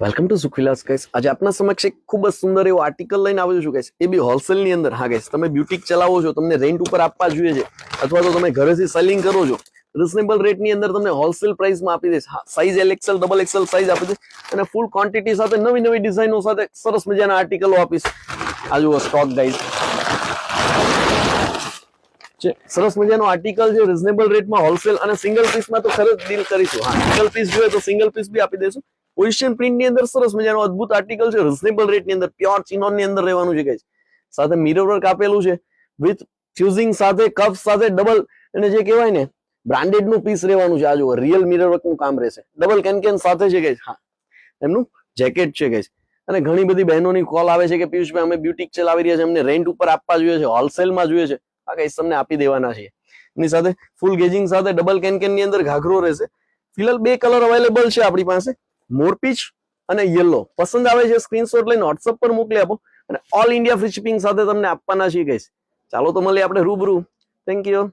Welcome to સુખવિલાસ guys. આજે આપના સમક્ષ એક ખૂબ જ સુંદર એવો આર્ટિકલ લઈને આવ્યો છું ગાઈસ. એ બી હોલસેલ ની અંદર. હા ગાઈસ, તમે બ્યુટીક ચલાવો છો, તમને રેન્ટ ઉપર આપવા જોઈએ છે, અથવા તો તમે ઘરેથી સેલિંગ કરો છો, રિઝનેબલ રેટ ની અંદર તમને હોલસેલ પ્રાઇસમાં આપી દઈશ. Size LXL double XL size આપી દઈશ અને ફૂલ ક્વોન્ટિટી સાથે નવી નવી ડિઝાઇનો સાથે સરસ મજાના આર્ટિકલો આપીશ. આ જુઓ સ્ટોક ગાઈસ, સરસ મજાનો આર્ટિકલ છે, રિઝનેબલ રેટમાં હોલસેલ અને સિંગલ પીસમાં તો ખરે ડીલ કરીશું. હા, સિંગલ પીસ જોઈએ તો સિંગલ પીસ બી આપી દઈશું. ઓશિયન પ્રિન્ટ ની અંદર સરસ મજાનો અદ્ભુત આર્ટિકલ છે, રિઝનેબલ રેટ ની અંદર, પ્યોર ચિનોન ની અંદર રહેવાનું છે ગાઈસ. સાથે મિરર વર્ક આપેલું છે વિથ ફ્યુઝિંગ સાથે, કપ સાથે, ડબલ અને જે કહેવાય ને બ્રાન્ડેડ નું પીસ રહેવાનું છે. આ જુઓ રિયલ મિરર વર્ક નું કામ રહેશે, ડબલ કેન સાથે છે ગાઈસ. હા, એમનું જેકેટ છે ગાઈસ. અને ઘણી બધી બહેનોની કોલ આવે છે કે પિયુષભાઈ અમે બ્યુટીક ચલાવી રહ્યા છે, અમને રેન્ટ ઉપર આપવા જોઈએ છે, હોલસેલમાં જોઈએ છે. આ ગાઈસ તમને આપી દેવાના છે. એની સાથે ફૂલ ગેજિંગ સાથે ડબલ કેન ની અંદર ઘાઘરો રહેશે. ફિલહાલ 2 કલર અવેલેબલ છે આપણી પાસે, મોરપીચ અને યલો. પસંદ આવે છે સ્ક્રીનશોટ લઈને WhatsApp પર મોકલી આપો અને ઓલ ઇન્ડિયા ફ્રી શિપિંગ સાથે તમને આપવાના છે ગાઈસ. ચાલો તો મળીએ આપણે રૂબરૂ. Thank you.